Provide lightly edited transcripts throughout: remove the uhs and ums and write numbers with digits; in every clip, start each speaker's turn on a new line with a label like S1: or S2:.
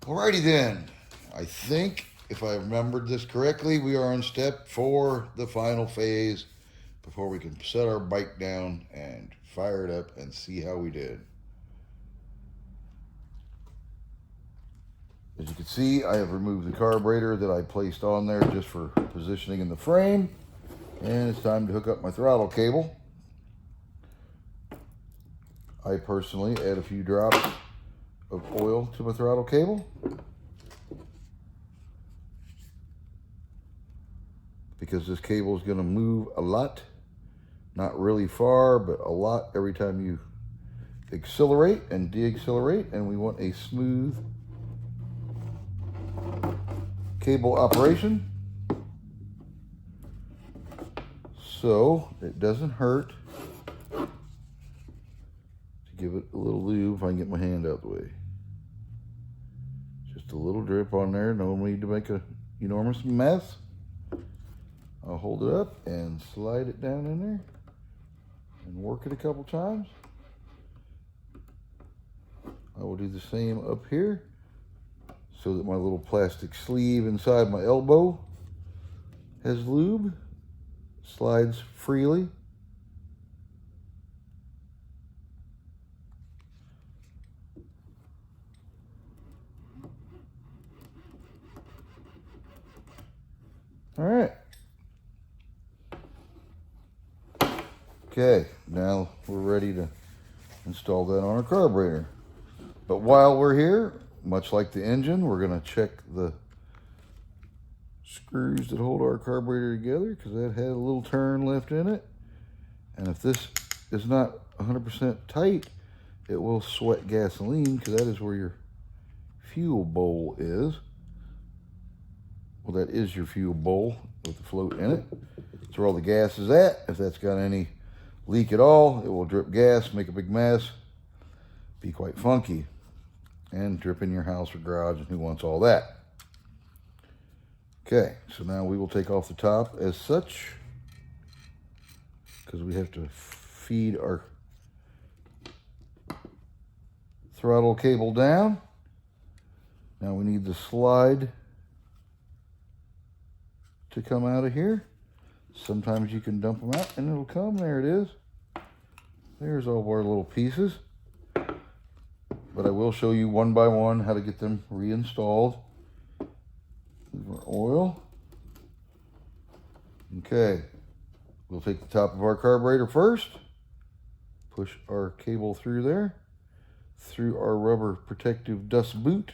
S1: Alrighty then. I think, if I remembered this correctly, we are on step 4, the final phase, before we can set our bike down and fire it up and see how we did. As you can see, I have removed the carburetor that I placed on there just for positioning in the frame. And it's time to hook up my throttle cable. I personally add a few drops of oil to my throttle cable. Because this cable is going to move a lot. Not really far, but a lot every time you accelerate and deaccelerate. And we want a smooth cable operation, so it doesn't hurt to give it a little lube. If I can get my hand out the way, just a little drip on there. No need to make an enormous mess. I'll hold it up and slide it down in there and work it a couple times. I will do the same up here, so that my little plastic sleeve inside my elbow has lube, slides freely. All right. Okay, now we're ready to install that on our carburetor. But while we're here, much like the engine, we're going to check the screws that hold our carburetor together, because that had a little turn left in it. And if this is not 100% tight, it will sweat gasoline, because that is where your fuel bowl is. Well, that is your fuel bowl with the float in it. That's where all the gas is at. If that's got any leak at all, it will drip gas, make a big mess, be quite funky, and drip in your house or garage, and who wants all that? Okay, so now we will take off the top as such, because we have to feed our throttle cable down. Now we need the slide to come out of here. Sometimes you can dump them out and it'll come. There it is. There's all of our little pieces. But I will show you one by one how to get them reinstalled. Our oil. Okay, we'll take the top of our carburetor first, push our cable through there, through our rubber protective dust boot,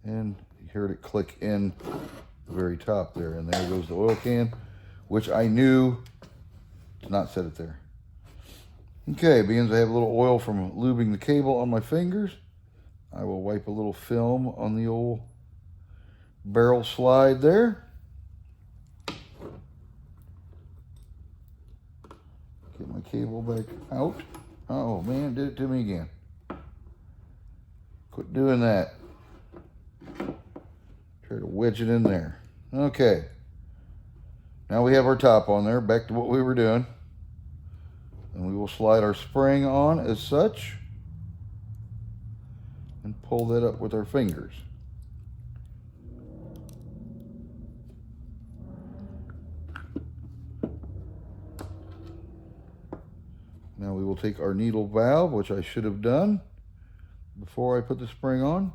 S1: and you heard it click in the very top there, and there goes the oil can, which I knew to not set it there. Okay, being as I have a little oil from lubing the cable on my fingers, I will wipe a little film on the old barrel slide there. Get my cable back out. Oh man, did it to me again. Quit doing that. Try to wedge it in there. Okay. Now we have our top on there, back to what we were doing. And we will slide our spring on as such and pull that up with our fingers. Now we will take our needle valve, which I should have done before I put the spring on.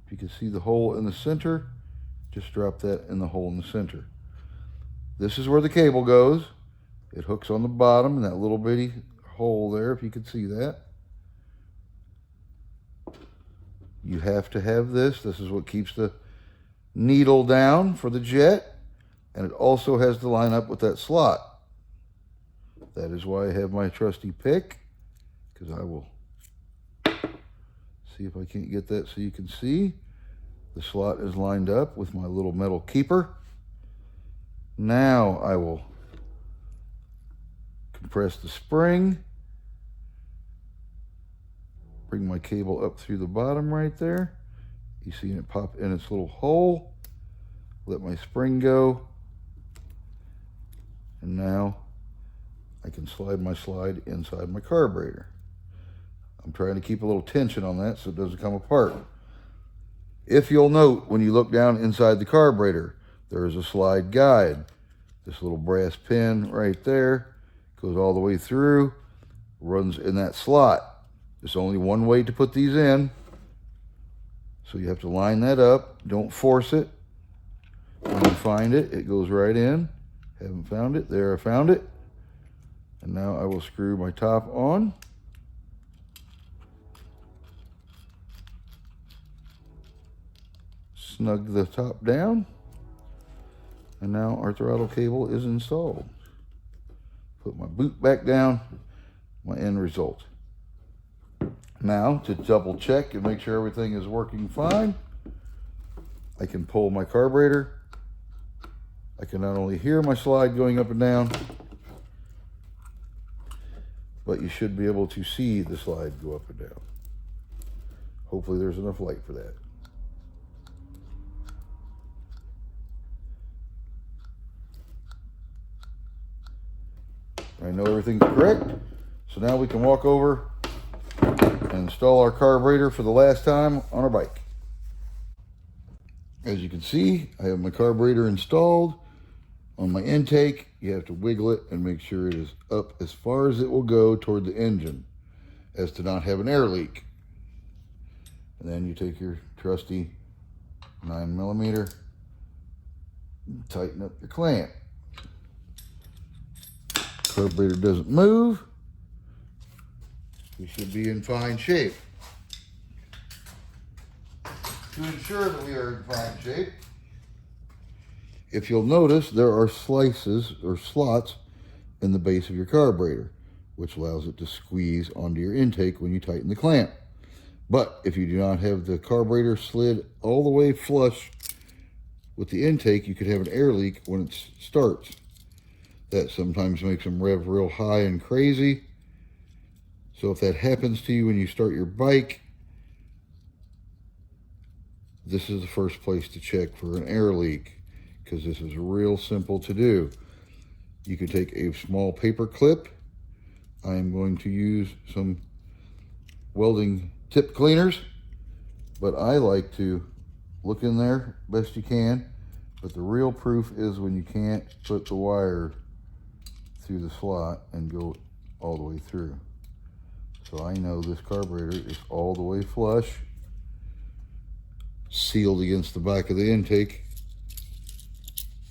S1: If you can see the hole in the center, just drop that in the hole in the center. This is where the cable goes. It hooks on the bottom in that little bitty hole there, if you can see that. You have to have this. This is what keeps the needle down for the jet, and it also has to line up with that slot. That is why I have my trusty pick, because I will see if I can't get that so you can see. The slot is lined up with my little metal keeper. Now I will compress the spring, bring my cable up through the bottom right there. You see it pop in its little hole. Let my spring go. And now I can slide my slide inside my carburetor. I'm trying to keep a little tension on that so it doesn't come apart. If you'll note, when you look down inside the carburetor, there is a slide guide. This little brass pin right there goes all the way through, runs in that slot. There's only one way to put these in, so you have to line that up. Don't force it. When you find it, it goes right in. Haven't found it. There, I found it. And now I will screw my top on. Snug the top down. And now our throttle cable is installed. Put my boot back down, my end result. Now, to double check and make sure everything is working fine, I can pull my carburetor. I can not only hear my slide going up and down, but you should be able to see the slide go up and down. Hopefully there's enough light for that. I know everything's correct, so now we can walk over and install our carburetor for the last time on our bike. As you can see, I have my carburetor installed. On my intake, you have to wiggle it and make sure it is up as far as it will go toward the engine, as to not have an air leak. And then you take your trusty 9mm, tighten up your clamp. Carburetor doesn't move. We should be in fine shape. To ensure that we are in fine shape, if you'll notice, there are slices or slots in the base of your carburetor, which allows it to squeeze onto your intake when you tighten the clamp. But if you do not have the carburetor slid all the way flush with the intake, you could have an air leak when it starts. That sometimes makes them rev real high and crazy. So if that happens to you when you start your bike, this is the first place to check for an air leak, because this is real simple to do. You can take a small paper clip. I am going to use some welding tip cleaners, but I like to look in there best you can. But the real proof is when you can't put the wire through the slot and go all the way through. So I know this carburetor is all the way flush, sealed against the back of the intake,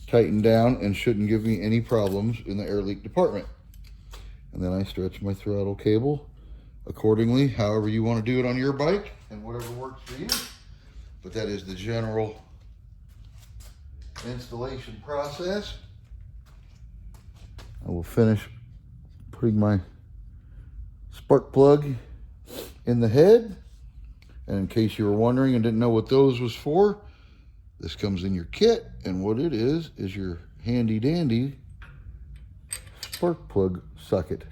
S1: tightened down, and shouldn't give me any problems in the air leak department. And then I stretch my throttle cable accordingly, however you want to do it on your bike and whatever works for you. But that is the general installation process. I will finish putting my spark plug in the head. And in case you were wondering and didn't know what those was for, this comes in your kit, and what it is your handy dandy spark plug socket.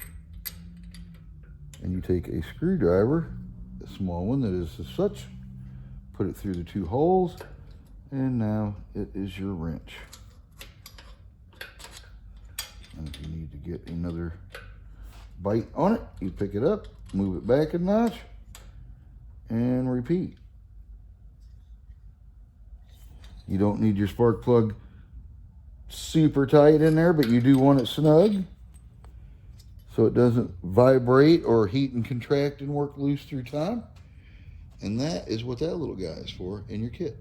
S1: And you take a screwdriver, a small one that is as such, put it through the two holes, and now it is your wrench. And if you need to get another bite on it, you pick it up, move it back a notch, and repeat. You don't need your spark plug super tight in there, but you do want it snug so it doesn't vibrate or heat and contract and work loose through time. And that is what that little guy is for in your kit.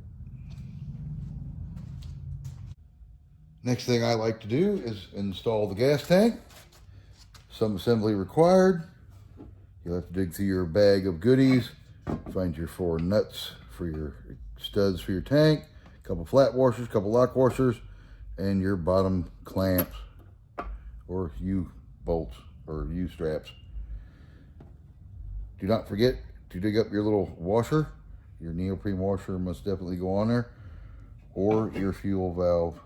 S1: Next thing I like to do is install the gas tank. Some assembly required. You'll have to dig through your bag of goodies, find your 4 nuts for your studs for your tank, a couple flat washers, a couple lock washers, and your bottom clamps or U-bolts or U-straps. Do not forget to dig up your little washer. Your neoprene washer must definitely go on there, or your fuel valve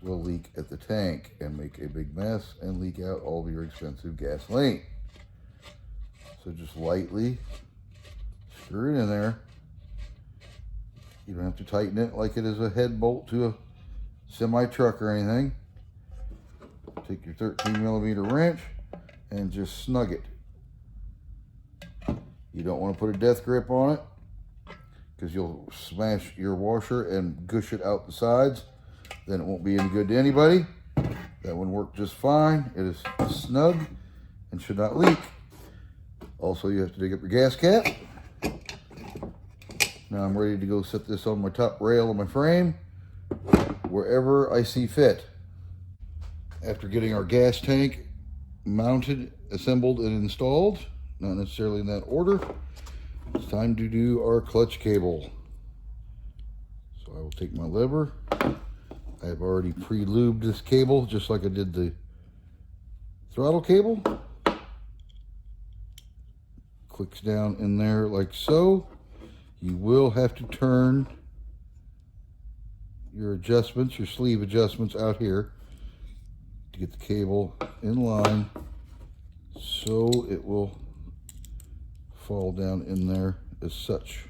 S1: will leak at the tank and make a big mess and leak out all of your expensive gasoline. So just lightly screw it in there. You don't have to tighten it like it is a head bolt to a semi-truck or anything. Take your 13mm wrench and just snug it. You don't want to put a death grip on it. because you'll smash your washer and gush it out the sides. Then it won't be any good to anybody. That one worked just fine. It is snug and should not leak. Also, you have to dig up your gas cap. Now I'm ready to go set this on my top rail of my frame, wherever I see fit. After getting our gas tank mounted, assembled, and installed, not necessarily in that order, it's time to do our clutch cable. So I will take my lever. I have already pre-lubed this cable just like I did the throttle cable. Clicks down in there like so. You will have to turn your adjustments, your sleeve adjustments out here to get the cable in line so it will fall down in there as such.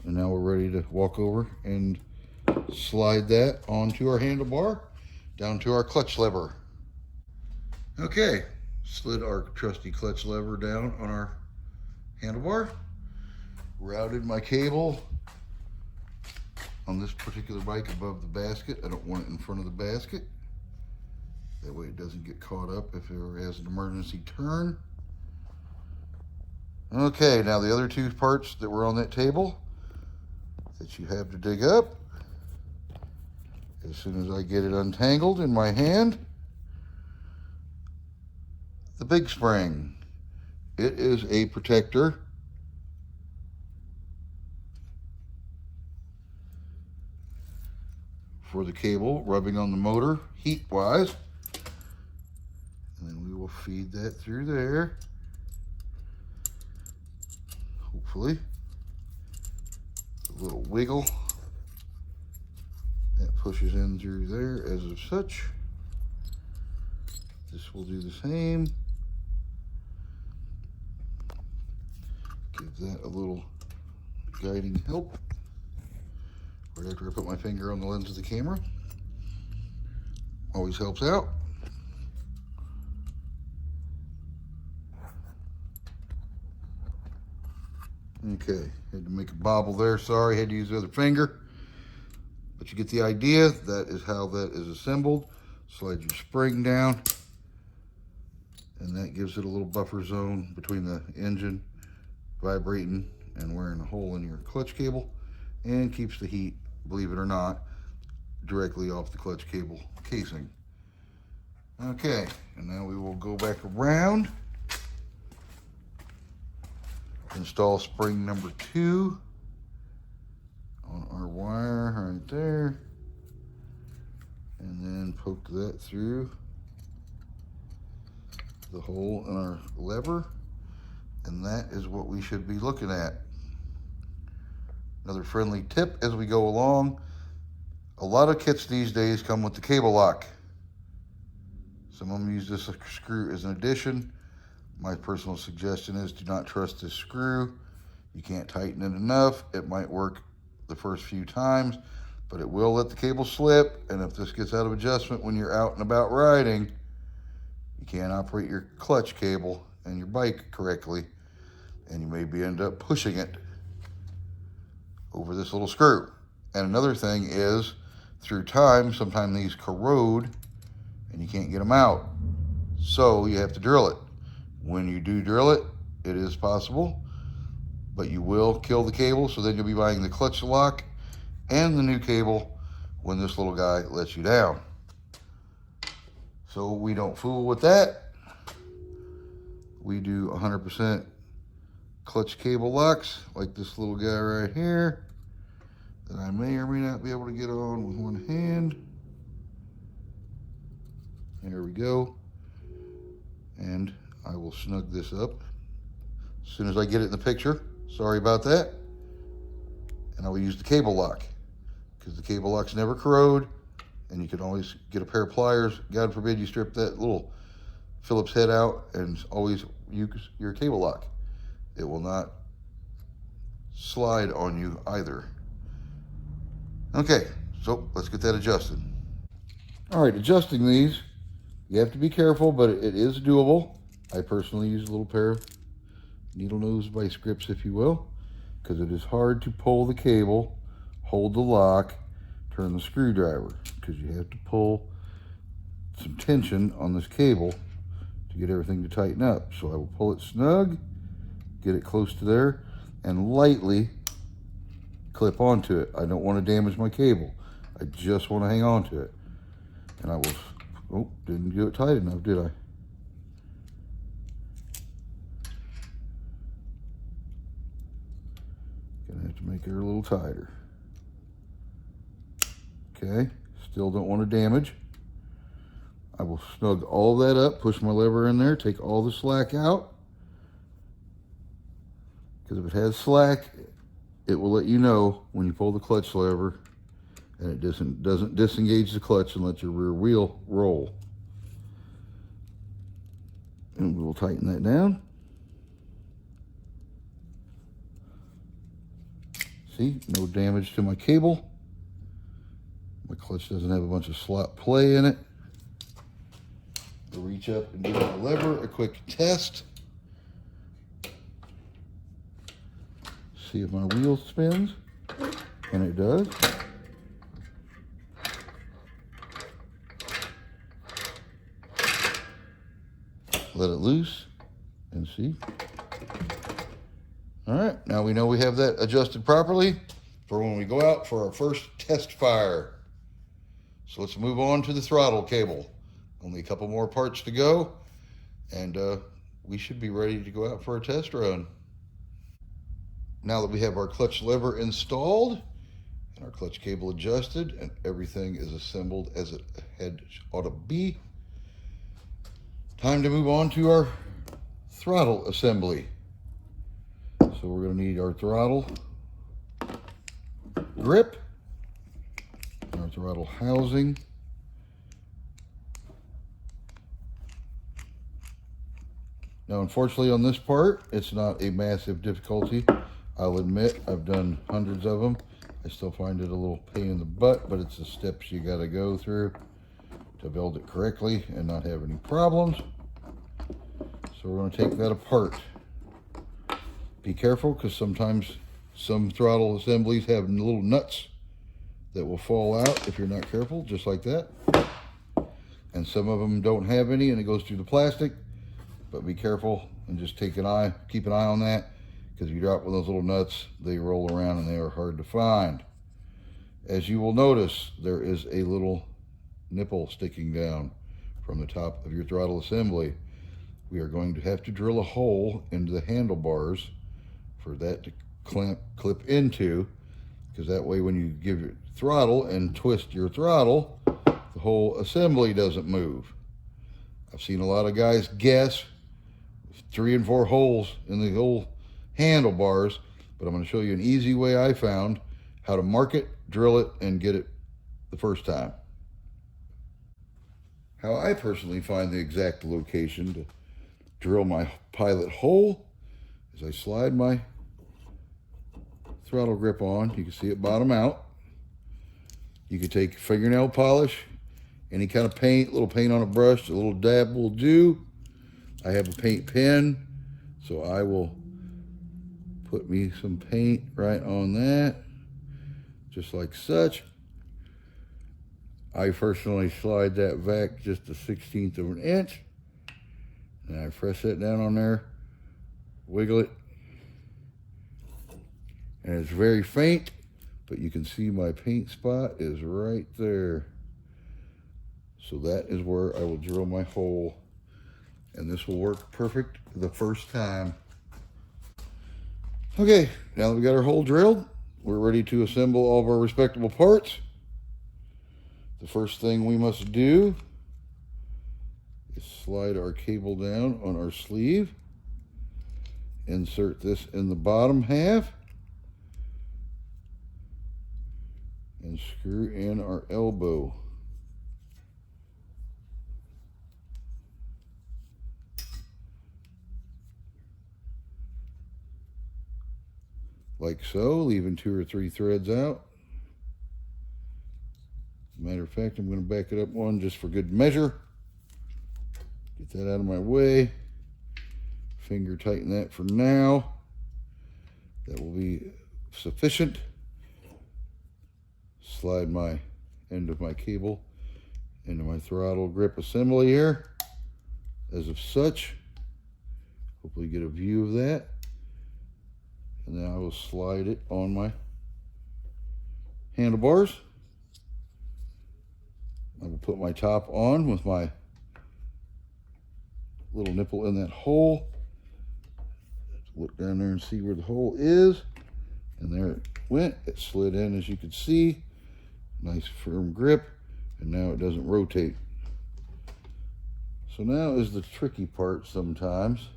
S1: And now we're ready to walk over and slide that onto our handlebar down to our clutch lever. Okay, slid our trusty clutch lever down on our handlebar, routed my cable on this particular bike above the basket. I don't want it in front of the basket. That way it doesn't get caught up if it ever has an emergency turn. Okay, now the other two parts that were on that table that you have to dig up. As soon as I get it untangled in my hand, the big spring. It is a protector for the cable rubbing on the motor heat-wise. And then we will feed that through there. Hopefully. A little wiggle. That pushes in through there as of such. This will do the same. Give that a little guiding help. Right after I put my finger on the lens of the camera. Always helps out. Okay, had to make a bobble there. Sorry, had to use the other finger. But you get the idea. That is how that is assembled. Slide your spring down. And that gives it a little buffer zone between the engine vibrating and wearing a hole in your clutch cable. And keeps the heat, believe it or not, directly off the clutch cable casing. Okay, and now we will go back around. Install spring number 2 on our wire right there. And then poke that through the hole in our lever. And that is what we should be looking at. Another friendly tip as we go along. A lot of kits these days come with the cable lock. Some of them use this screw as an addition. My personal suggestion is do not trust this screw. You can't tighten it enough. It might work the first few times, but it will let the cable slip. And if this gets out of adjustment when you're out and about riding, you can't operate your clutch cable and your bike correctly, and you maybe end up pushing it over this little screw. And another thing is, through time, sometimes these corrode and you can't get them out. So you have to drill it. When you do drill it, it is possible, but you will kill the cable, so then you'll be buying the clutch lock and the new cable when this little guy lets you down. So we don't fool with that. We do 100% clutch cable locks, like this little guy right here, that I may or may not be able to get on with one hand. There we go. And I will snug this up as soon as I get it in the picture. Sorry about that. And I will use the cable lock, because the cable locks never corrode, and you can always get a pair of pliers. God forbid you strip that little Phillips head out, and always use your cable lock. It will not slide on you either. Okay, so let's get that adjusted. All right, adjusting these, you have to be careful, but it is doable. I personally use a little pair of needle nose vice grips, if you will, because it is hard to pull the cable, hold the lock, turn the screwdriver, because you have to pull some tension on this cable to get everything to tighten up. So I will pull it snug, get it close to there, and lightly clip onto it. I don't want to damage my cable. I just want to hang on to it. And I will, oh, didn't do it tight enough, did I? Gonna have to make it a little tighter. Okay, still don't want to damage. I will snug all that up, push my lever in there, take all the slack out. Because if it has slack, it will let you know when you pull the clutch lever and it doesn't disengage the clutch and let your rear wheel roll. And we will tighten that down. See, no damage to my cable. My clutch doesn't have a bunch of slot play in it. I'll reach up and give my lever a quick test. See if my wheel spins, and it does. Let it loose and see. All right, now we know we have that adjusted properly for when we go out for our first test fire. So let's move on to the throttle cable. Only a couple more parts to go, and we should be ready to go out for a test run. Now that we have our clutch lever installed and our clutch cable adjusted and everything is assembled as it ought to be, time to move on to our throttle assembly. So we're going to need our throttle grip, our throttle housing, now unfortunately on this part it's not a massive difficulty. I'll admit I've done hundreds of them. I still find it a little pain in the butt, but it's the steps you got to go through to build it correctly and not have any problems. So we're going to take that apart. Be careful, because sometimes some throttle assemblies have little nuts that will fall out if you're not careful, just like that. And some of them don't have any and it goes through the plastic, but be careful and just keep an eye on that, because if you drop one of those little nuts, they roll around and they are hard to find. As you will notice, there is a little nipple sticking down from the top of your throttle assembly. We are going to have to drill a hole into the handlebars for that to clip into, because that way when you give your throttle and twist your throttle, the whole assembly doesn't move. I've seen a lot of guys guess 3 and 4 holes in the whole handlebars, but I'm going to show you an easy way I found how to mark it, drill it, and get it the first time. How I personally find the exact location to drill my pilot hole is I slide my throttle grip on. You can see it bottom out. You can take fingernail polish, any kind of paint, little paint on a brush, a little dab will do. I have a paint pen, so I will put me some paint right on that, just like such. I personally slide that vac just a 1/16 of an inch, and I press that down on there, wiggle it, and it's very faint, but you can see my paint spot is right there. So that is where I will drill my hole, and this will work perfect the first time. Okay, now that we got our hole drilled, we're ready to assemble all of our respectable parts. The first thing we must do is slide our cable down on our sleeve, insert this in the bottom half, and screw in our elbow. Like so, leaving 2 or 3 threads out. As a matter of fact, I'm going to back it up one just for good measure. Get that out of my way. Finger tighten that for now. That will be sufficient. Slide my end of my cable into my throttle grip assembly here, as of such. Hopefully get a view of that. And then I will slide it on my handlebars. I will put my top on with my little nipple in that hole. Look down there and see where the hole is. And there it went. It slid in, as you can see. Nice firm grip. And now it doesn't rotate. So now is the tricky part sometimes,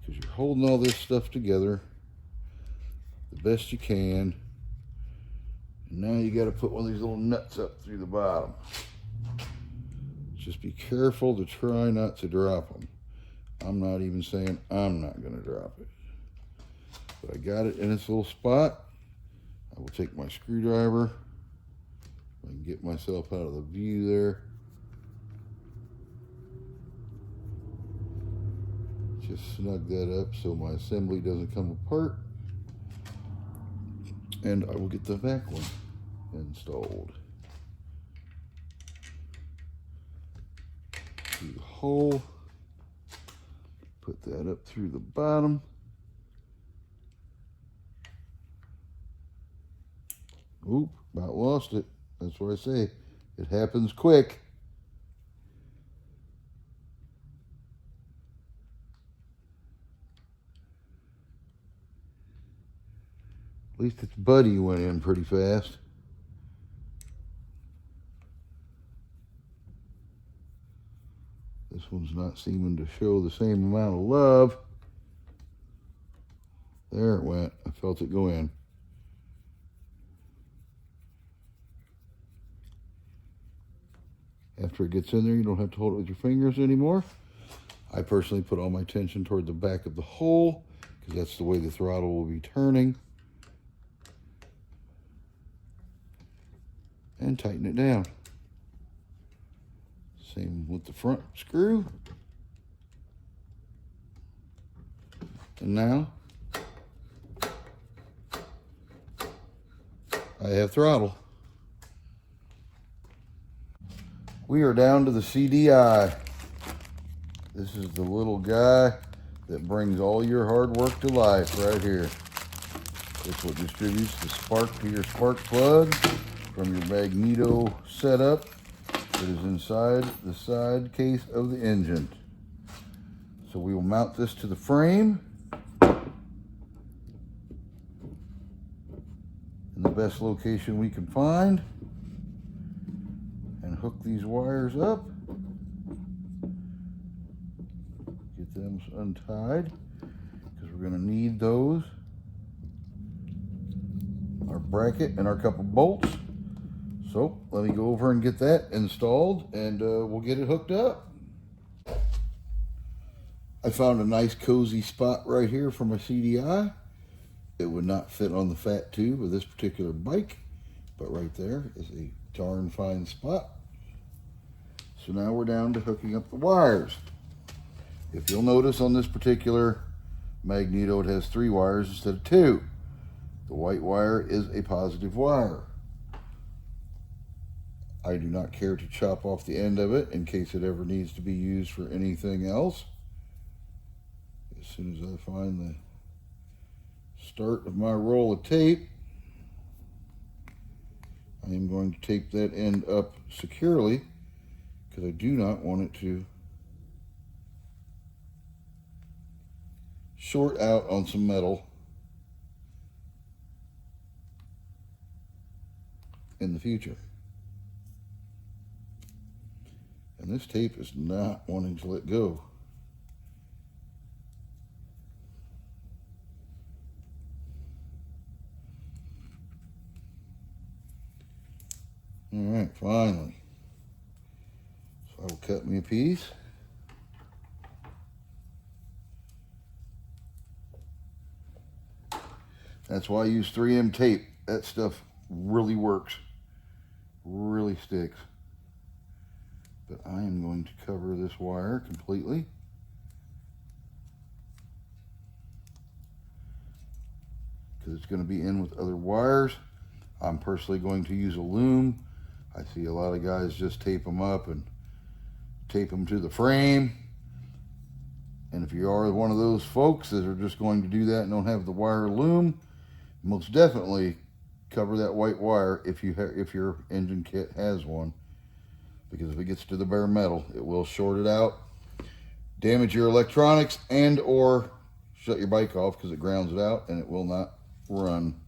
S1: because you're holding all this stuff together the best you can. And now you got to put one of these little nuts up through the bottom. Just be careful to try not to drop them. I'm not even saying I'm not going to drop it. But I got it in its little spot. I will take my screwdriver. I can get myself out of the view there. Just snug that up so my assembly doesn't come apart. And I will get the back one installed. Through the hole. Put that up through the bottom. Oop, about lost it. That's what I say. It happens quick. At least its buddy went in pretty fast. This one's not seeming to show the same amount of love. There it went. I felt it go in. After it gets in there, you don't have to hold it with your fingers anymore. I personally put all my tension toward the back of the hole, because that's the way the throttle will be turning. And tighten it down. Same with the front screw. And now I have throttle. We are down to the CDI. This is the little guy that brings all your hard work to life right here. It's what distributes the spark to your spark plug from your magneto setup that is inside the side case of the engine. So we will mount this to the frame in the best location we can find and hook these wires up. Get them untied because we're going to need those. Our bracket and our couple bolts. So let me go over and get that installed, and we'll get it hooked up. I found a nice cozy spot right here for my CDI. It would not fit on the fat tube of this particular bike, but right there is a darn fine spot. So now we're down to hooking up the wires. If you'll notice on this particular magneto, it has 3 wires instead of 2. The white wire is a positive wire. I do not care to chop off the end of it in case it ever needs to be used for anything else. As soon as I find the start of my roll of tape, I am going to tape that end up securely because I do not want it to short out on some metal in the future. And this tape is not wanting to let go. All right, finally. So I will cut me a piece. That's why I use 3M tape. That stuff really works, really sticks. But I am going to cover this wire completely. because it's going to be in with other wires. I'm personally going to use a loom. I see a lot of guys just tape them up and tape them to the frame. And if you are one of those folks that are just going to do that and don't have the wire loom, most definitely cover that white wire if your engine kit has one, because if it gets to the bare metal, it will short it out, damage your electronics, and or shut your bike off because it grounds it out and it will not run.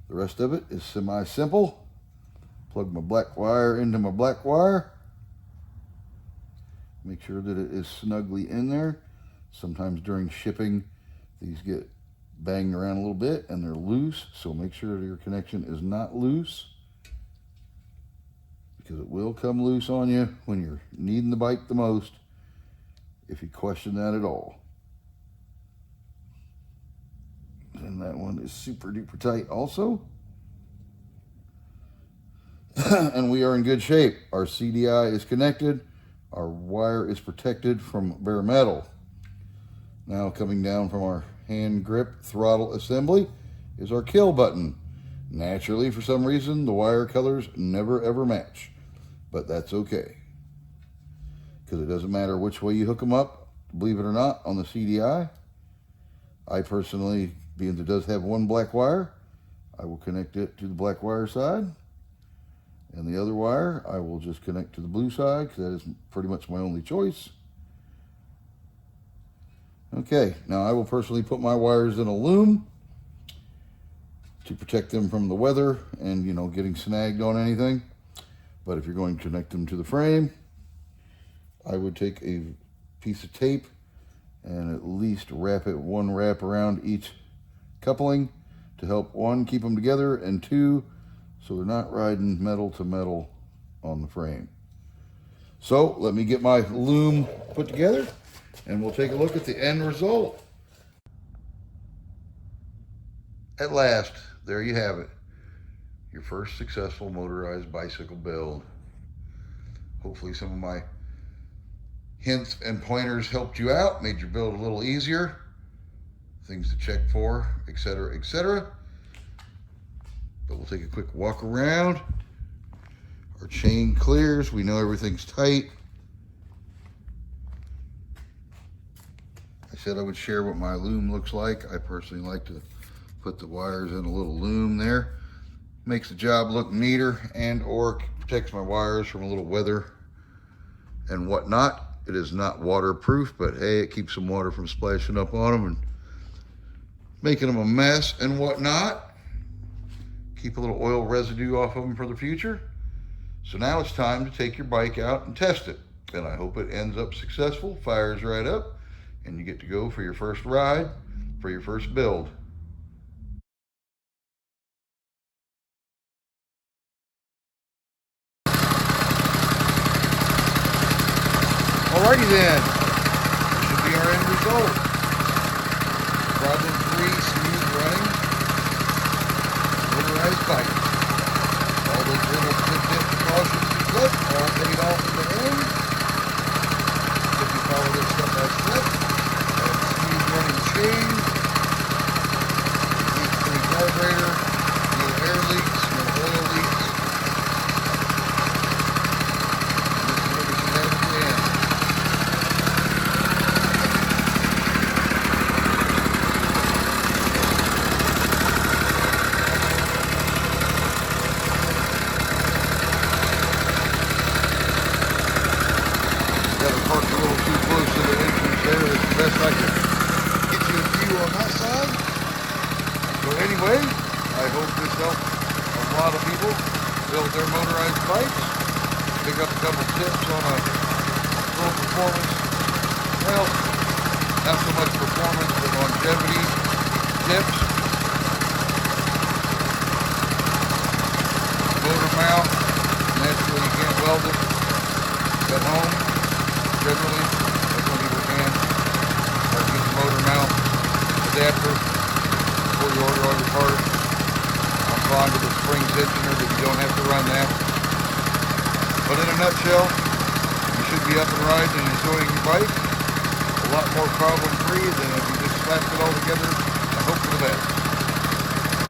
S1: The rest of it is semi-simple. Plug my black wire into my black wire. Make sure that it is snugly in there. Sometimes during shipping, these get banged around a little bit and they're loose, so make sure that your connection is not loose, because it will come loose on you when you're needing the bike the most, if you question that at all. And that one is super duper tight also. And we are in good shape. Our CDI is connected. Our wire is protected from bare metal. Now coming down from our hand grip throttle assembly is our kill button. Naturally, for some reason, the wire colors never ever match, but that's okay, because it doesn't matter which way you hook them up, believe it or not, on the CDI. I personally, being it does have one black wire, I will connect it to the black wire side, and the other wire I will just connect to the blue side, because that is pretty much my only choice. Okay, now I will personally put my wires in a loom to protect them from the weather and, you know, getting snagged on anything. But if you're going to connect them to the frame, I would take a piece of tape and at least wrap it one wrap around each coupling to help, one, keep them together, and two, so they're not riding metal to metal on the frame. So let me get my loom put together and we'll take a look at the end result. At last, there you have it. Your first successful motorized bicycle build. Hopefully some of my hints and pointers helped you out, made your build a little easier. Things to check for, etc., etc. But we'll take a quick walk around. Our chain clears. We know everything's tight. I said I would share what my loom looks like. I personally like to put the wires in a little loom there. Makes the job look neater and or protects my wires from a little weather and whatnot. It is not waterproof, but hey, it keeps some water from splashing up on them and making them a mess and whatnot. Keep a little oil residue off of them for the future. So now it's time to take your bike out and test it. And I hope it ends up successful, fires right up, and you get to go for your first ride, for your first build. Alrighty then, this should be our end result. Problem-free, smooth running, motorized bike. All those little tip precautions you took, all paid off in the end. If you follow this step by step, smooth running chain, leak-free carburetor, no air leaks, no oil leaks. This is what we should have at the end. Parked a little too close to the entrance there. That's the best I can get you a view on that side. So anyway, I hope this helped a lot of people build their motorized bikes. Pick up a couple tips on a little performance. Well, not so much performance, but longevity tips. Motor mount. Naturally, you can't weld it at home. Generally, that's when people can. Or get the motor mount adapter before you order all your parts. I'm fond of the spring tensioner, but you don't have to run that. But in a nutshell, you should be up and riding and enjoying your bike. A lot more problem-free than if you just slapped it all together